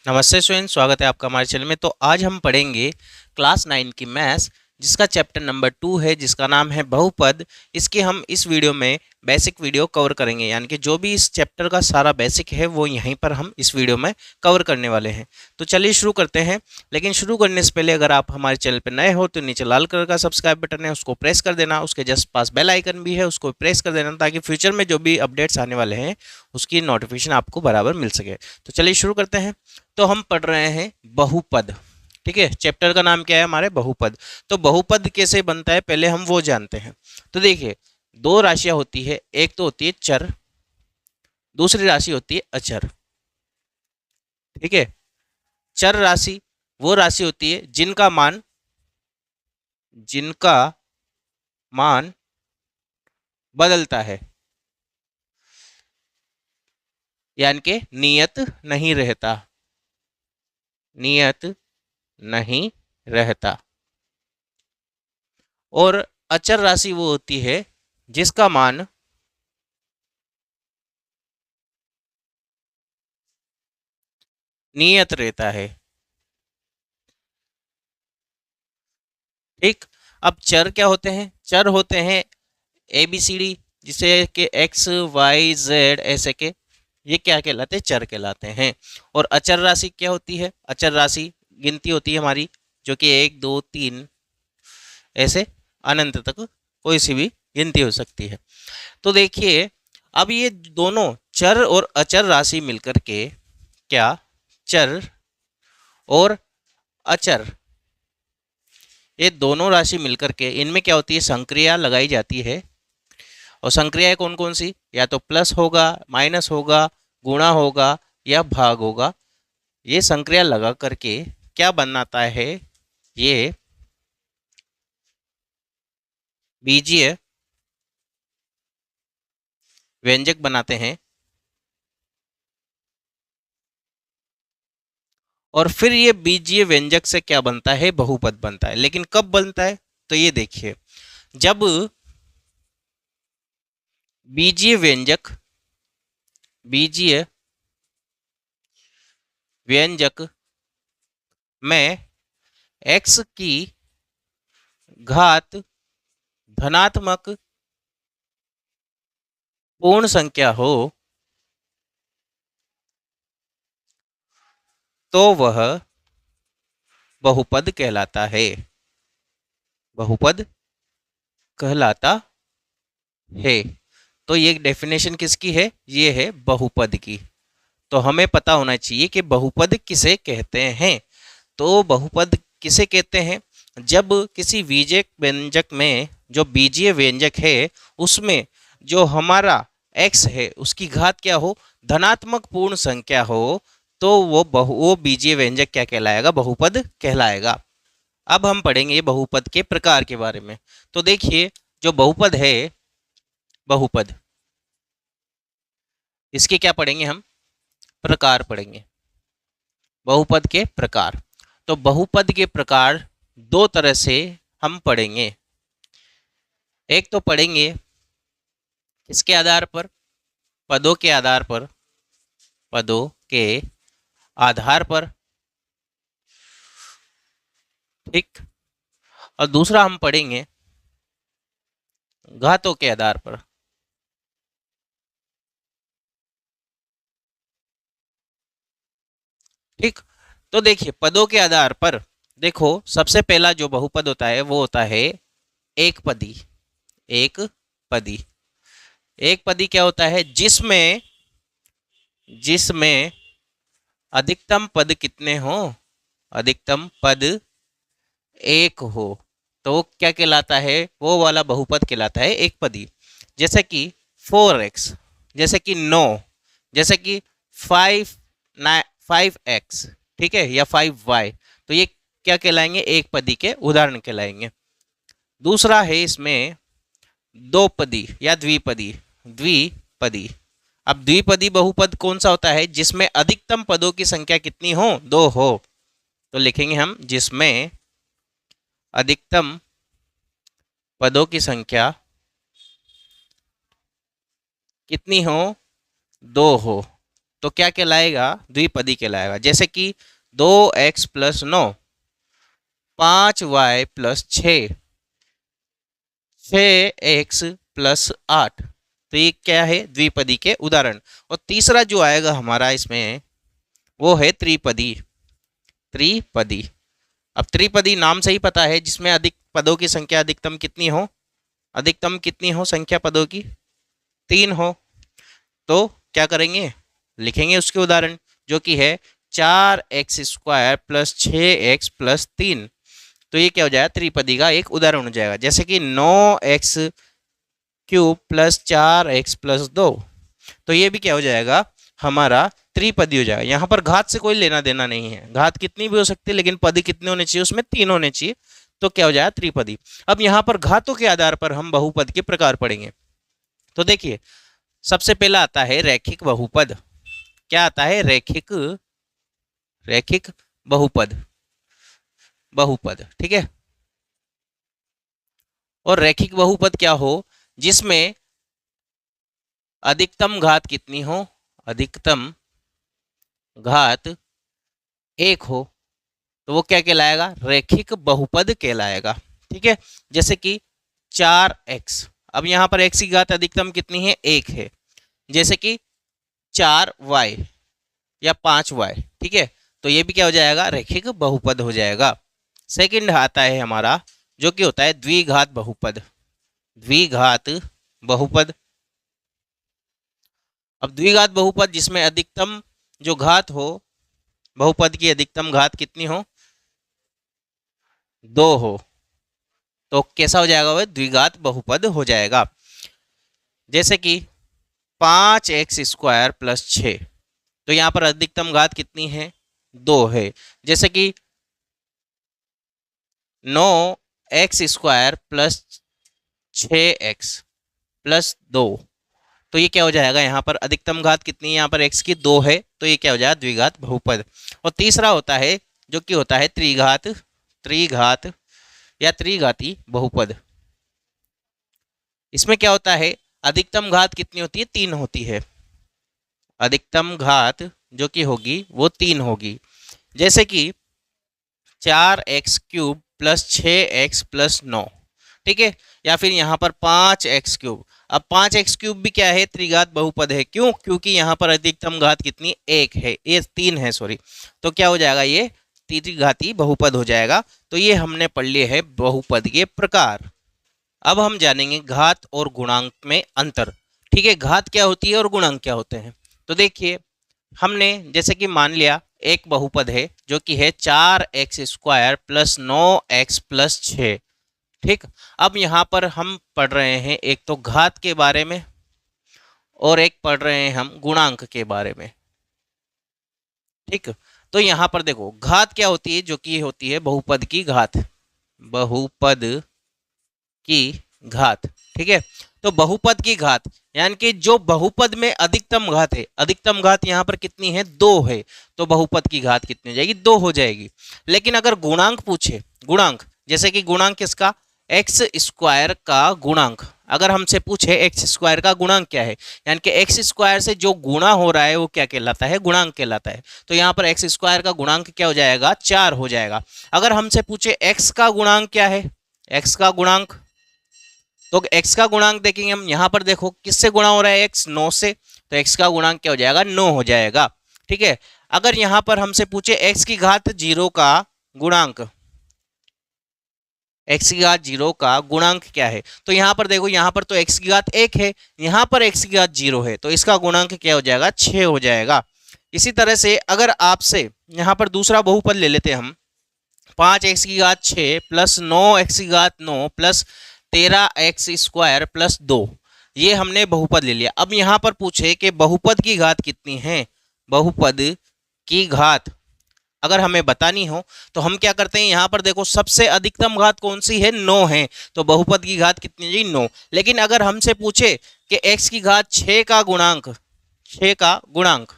नमस्ते स्टूडेंट, स्वागत है आपका हमारे चैनल में। तो आज हम पढ़ेंगे क्लास 9 की मैथ्स, जिसका चैप्टर नंबर 2 है, जिसका नाम है बहुपद। इसके हम इस वीडियो में बेसिक वीडियो कवर करेंगे, यानी कि जो भी इस चैप्टर का सारा बेसिक है वो यहीं पर हम इस वीडियो में कवर करने वाले हैं। तो चलिए शुरू करते हैं। लेकिन शुरू करने से पहले अगर आप हमारे चैनल पर नए हो तो नीचे लाल कलर का सब्सक्राइब बटन है, उसको प्रेस कर देना। उसके जस्ट पास बेल आइकन भी है, उसको प्रेस कर देना, ताकि फ्यूचर में जो भी अपडेट्स आने वाले हैं उसकी नोटिफिकेशन आपको बराबर मिल सके। तो चलिए शुरू करते हैं। तो हम पढ़ रहे हैं बहुपद। ठीक है, चैप्टर का नाम क्या है हमारे? बहुपद। तो बहुपद कैसे बनता है पहले हम वो जानते हैं। तो देखिए, दो राशियां होती है, एक तो होती है चर, दूसरी राशि होती है अचर। ठीक है, चर राशि वो राशि होती है जिनका मान बदलता है, यानी कि नियत नहीं रहता, नियत नहीं रहता। और अचर राशि वो होती है जिसका मान नियत रहता है। ठीक। अब चर क्या होते हैं? चर होते हैं ए बी सी डी, जिसे कि एक्स वाई जेड ऐसे के, ये क्या कहलाते हैं? चर कहलाते हैं। और अचर राशि क्या होती है? अचर राशि गिनती होती है हमारी, जो कि 1 2 3 ऐसे अनंत तक कोई सी भी गिनती हो सकती है। तो देखिए, अब ये दोनों चर और अचर राशि मिलकर के क्या, चर और अचर, ये दोनों राशि मिलकर के इनमें क्या होती है? संक्रिया लगाई जाती है। और संक्रियाएं कौन कौन सी? या तो प्लस होगा, माइनस होगा, गुणा होगा या भाग होगा। ये संक्रिया लगा करके क्या बनाता है? ये बीजीय व्यंजक बनाते हैं। और फिर ये बीजीय व्यंजक से क्या बनता है? बहुपद बनता है। लेकिन कब बनता है? तो ये देखिए, जब बीजीय व्यंजक बीजीय व्यंजक में x की घात धनात्मक पूर्ण संख्या हो तो वह बहुपद कहलाता है। बहुपद कहलाता है। तो ये डेफिनेशन किसकी है? ये है बहुपद की। तो हमें पता होना चाहिए कि बहुपद किसे कहते हैं। तो बहुपद किसे कहते हैं? जब किसी बीजक व्यंजक में, जो बीजीय व्यंजक है उसमें जो हमारा x है उसकी घात क्या हो? धनात्मक पूर्ण संख्या हो, तो वो बीजीय व्यंजक क्या कहलाएगा? बहुपद कहलाएगा। अब हम पढ़ेंगे बहुपद के प्रकार के बारे में। तो देखिए, जो बहुपद है, बहुपद, इसके क्या पढ़ेंगे हम? प्रकार पढ़ेंगे। बहुपद के प्रकार। तो बहुपद के प्रकार दो तरह से हम पढ़ेंगे। एक तो पढ़ेंगे किसके आधार पर? पदों के आधार पर। पदों के आधार पर। ठीक। और दूसरा हम पढ़ेंगे घातों के आधार पर। ठीक। तो देखिए, पदों के आधार पर देखो, सबसे पहला जो बहुपद होता है वो होता है एक पदी। एक पदी। एक पदी क्या होता है? जिसमें जिसमें अधिकतम पद कितने हो? अधिकतम पद एक हो, तो वो क्या कहलाता है? वो वाला बहुपद कहलाता है एक पदी। जैसे कि 4x, जैसे कि 9, जैसे कि 5x, ठीक है, या 5y। तो ये क्या कहलाएंगे? एक पदी के उदाहरण कहलाएंगे। दूसरा है इसमें दो पदी या द्विपदी। द्विपदी। अब द्विपदी बहुपद कौन सा होता है? जिसमें अधिकतम पदों की संख्या कितनी हो? दो हो। तो लिखेंगे हम, जिसमें अधिकतम पदों की संख्या कितनी हो? दो हो, तो क्या कहलाएगा, द्विपदी कहलाएगा। जैसे कि 2x + 9, 5y + 6, 6x + 8, तो ये क्या है, द्विपदी के उदाहरण। और तीसरा जो आएगा हमारा इसमें वो है त्रिपदी। त्रिपदी, अब त्रिपदी नाम से ही पता है, जिसमें अधिक पदों की संख्या अधिकतम कितनी हो, अधिकतम कितनी हो संख्या पदों की, 3 हो। तो क्या करेंगे, लिखेंगे उसके उदाहरण, जो कि है 4x² + 6x + 3। तो ये क्या हो जाएगा, त्रिपदी का एक उदाहरण हो जाएगा। जैसे कि 9x³ + 4x + 2, तो ये भी क्या हो जाएगा, हमारा त्रिपदी हो जाएगा। यहाँ पर घात से कोई लेना देना नहीं है, घात कितनी भी हो सकती है, लेकिन पद कितने होने चाहिए, उसमें 3 होने चाहिए, तो क्या हो जाएगा, त्रिपदी। अब यहाँ पर घातों के आधार पर हम बहुपद के प्रकार पढ़ेंगे। तो देखिए, सबसे पहला आता है रैखिक बहुपद। क्या आता है, रैखिक, रैखिक बहुपद, बहुपद, ठीक है। और रैखिक बहुपद क्या हो, जिसमें अधिकतम घात कितनी हो, अधिकतम घात 1 हो, तो वो क्या कहलाएगा, रैखिक बहुपद कहलाएगा, ठीक है। जैसे कि 4x, अब यहाँ पर x की घात अधिकतम कितनी है, 1 है। जैसे कि 4y या 5y, ठीक है, तो ये भी क्या हो जाएगा, रैखिक बहुपद हो जाएगा। सेकंड आता है हमारा, जो कि होता है द्विघात बहुपद। द्विघात बहुपद, अब द्विघात बहुपद जिसमें अधिकतम जो घात हो, बहुपद की अधिकतम घात कितनी हो, 2 हो, तो कैसा हो जाएगा, वह द्विघात बहुपद हो जाएगा। जैसे कि 5x² + 6, तो यहाँ पर अधिकतम घात कितनी है, 2 है। जैसे कि 9x² + 6x + 2, तो ये क्या हो जाएगा, यहाँ पर अधिकतम घात कितनी है, यहाँ पर x की 2 है, तो ये क्या हो जाएगा, द्विघात बहुपद। और तीसरा होता है, जो कि होता है त्रिघात, त्रिघात या त्रिघाती बहुपद। इसमें क्या होता है, अधिकतम घात कितनी होती है, 3 होती है। अधिकतम घात जो कि होगी वो 3 होगी। जैसे कि 4x³ + 6x + 9, ठीक है, या फिर यहाँ पर 5x³। अब 5x³ भी क्या है, त्रिघात बहुपद है। क्यों, क्योंकि यहाँ पर अधिकतम घात कितनी, 1 है, ये 3 है, सॉरी। तो क्या हो जाएगा, ये त्रिघाती बहुपद हो जाएगा। तो ये हमने पढ़ लिए है बहुपद के प्रकार। अब हम जानेंगे घात और गुणांक में अंतर, ठीक है। घात क्या होती है और गुणांक क्या होते हैं। तो देखिए, हमने जैसे कि मान लिया एक बहुपद है, जो कि है 4x² + 9x + 6, ठीक। अब यहाँ पर हम पढ़ रहे हैं एक तो घात के बारे में, और एक पढ़ रहे हैं हम गुणांक के बारे में, ठीक। तो यहाँ पर देखो, घात क्या होती है, जो कि होती है बहुपद की घात, बहुपद की घात, ठीक है। तो बहुपद की घात यानी कि जो बहुपद में अधिकतम घात है, अधिकतम घात यहाँ पर कितनी है, 2 है, तो बहुपद की घात कितनी हो जाएगी, 2 हो जाएगी। लेकिन अगर गुणांक पूछे, गुणांक, जैसे कि गुणांक किसका, x² का गुणांक, अगर हमसे पूछे x² का गुणांक क्या है, यानी कि x² से जो गुणा हो रहा है वो क्या कहलाता है, गुणांक कहलाता है। तो यहाँ पर x² का गुणांक क्या हो जाएगा, 4 हो जाएगा। अगर हमसे पूछे x का गुणांक क्या है, x का गुणांक, तो x का गुणांक देखेंगे हम, यहाँ पर देखो किससे गुणा हो रहा है, x 9 से, तो x का गुणांक क्या हो जाएगा, 9 हो जाएगा, ठीक है। अगर यहाँ पर हमसे पूछे x की घात 0 का गुणांक, x की घात 0 का गुणांक क्या है, तो यहाँ पर देखो, यहाँ पर तो x की घात 1 है, यहाँ पर x की घात 0 है, तो इसका गुणांक क्या हो जाएगा, 6 हो जाएगा। इसी तरह से अगर आपसे यहाँ पर दूसरा बहुपद ले लेते हैं हम, 5x की घात 6 + 9x की घात 9 + 13x² + 2, ये हमने बहुपद ले लिया। अब यहाँ पर पूछे कि बहुपद की घात कितनी है, बहुपद की घात अगर हमें बतानी हो तो हम क्या करते हैं, यहाँ पर देखो सबसे अधिकतम घात कौन सी है, 9 है, तो बहुपद की घात कितनी है, 9। लेकिन अगर हमसे पूछे कि x की घात 6 का गुणांक, 6 का गुणांक,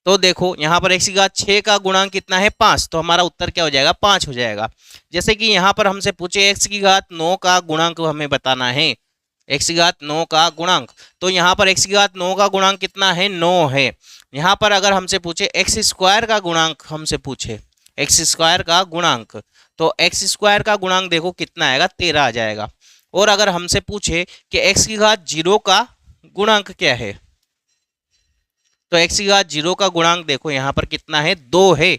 तो देखो यहाँ पर x की घात 6 का गुणांक कितना है, 5, तो हमारा उत्तर क्या हो जाएगा, 5 हो जाएगा। जैसे कि यहाँ पर हमसे पूछे x की घात 9 का गुणांक हमें बताना है, x की घात 9 का गुणांक। तो यहाँ पर x की घात 9 का गुणांक कितना है, 9 है। यहाँ पर अगर हमसे पूछे एक्स स्क्वायर का गुणांक, हमसे पूछे एक्स स्क्वायर का गुणांक, तो एक्स स्क्वायर का गुणांक देखो कितना आएगा, 13 आ जाएगा। और अगर हमसे पूछे कि एक्स की घात 0 का गुणांक क्या है, तो एक्स की घात 0 का गुणांक देखो यहाँ पर कितना है, 2 है।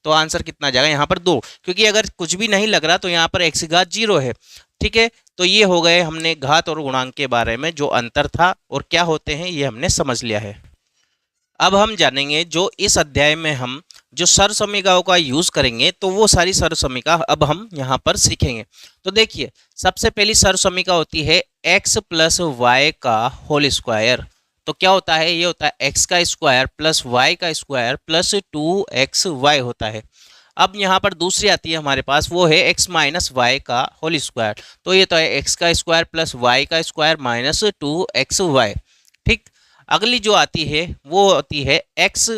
तो आंसर कितना जाएगा यहाँ पर 2, क्योंकि अगर कुछ भी नहीं लग रहा तो यहाँ पर एक्स की घात 0 है। ठीक है, तो ये हो गए हमने घात और गुणांक के बारे में जो अंतर था और क्या होते हैं ये हमने समझ लिया है। अब हम जानेंगे जो इस अध्याय में हम जो सरसमीकाओं का यूज करेंगे, तो वो सारी सरसमीका अब हम यहाँ पर सीखेंगे। तो देखिए, सबसे पहली सरसमीका होती है x प्लस वाई का होल स्क्वायर। तो क्या होता है, ये होता है x का स्क्वायर प्लस वाई का स्क्वायर प्लस 2xy होता है। अब यहाँ पर दूसरी आती है हमारे पास, वो है x माइनस वाई का होल स्क्वायर। तो ये तो है x का स्क्वायर प्लस वाई का स्क्वायर माइनस 2xy। ठीक, अगली जो आती है वो होती है x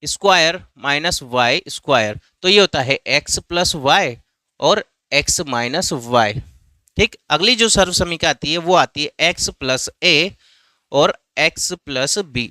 square minus y square. तो ये होता है x प्लस वाई और x माइनस वाई। ठीक, अगली जो सर्वसमीका आती है वो आती है x प्लस a और x प्लस b।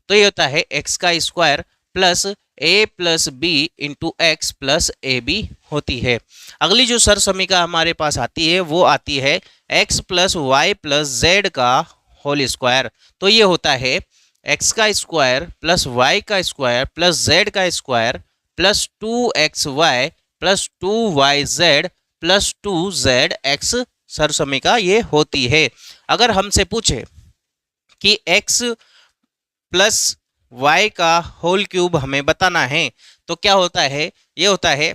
तो ये होता है x का square plus a plus b into x plus a b होती है। अगली जो सरसमीका हमारे पास आती है वो आती है x plus y plus z का होल स्क्वायर। तो ये होता है x का स्क्वायर प्लस y का स्क्वायर प्लस z का square plus 2xy plus 2yz plus 2zx सरसमीका ये होती है। अगर हमसे पूछे कि x प्लस y का होल क्यूब हमें बताना है, तो क्या होता है, ये होता है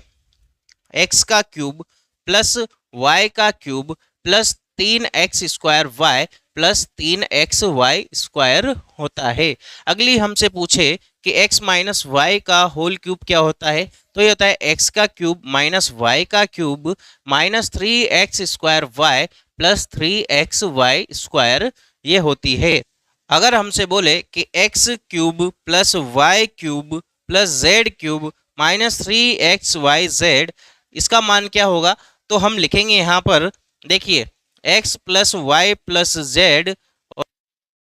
x का क्यूब प्लस y का cube plus 3x square y plus 3xy square होता है। अगली हमसे पूछे कि x माइनस वाई का होल क्यूब क्या होता है, तो ये होता है x का क्यूब माइनस वाई का cube minus 3x square y plus 3xy square ये होती है। अगर हमसे बोले कि x cube plus y cube plus z cube minus 3xyz, इसका मान क्या होगा, तो हम लिखेंगे यहाँ पर, देखिए x plus y plus z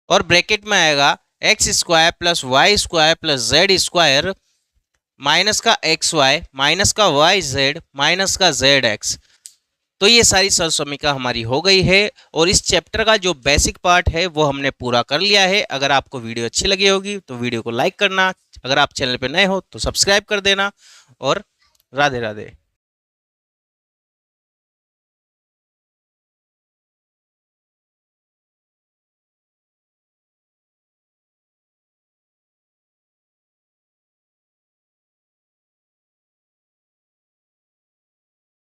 और ब्रैकेट में आएगा x square plus y square plus z square minus का एक्स वाई माइनस का वाई जेड माइनस का जेड एक्स। तो ये सारी सरसमीका हमारी हो गई है और इस चैप्टर का जो बेसिक पार्ट है वो हमने पूरा कर लिया है। अगर आपको वीडियो अच्छी लगी होगी तो वीडियो को लाइक करना, अगर आप चैनल पर नए हो तो सब्सक्राइब कर देना और राधे राधे।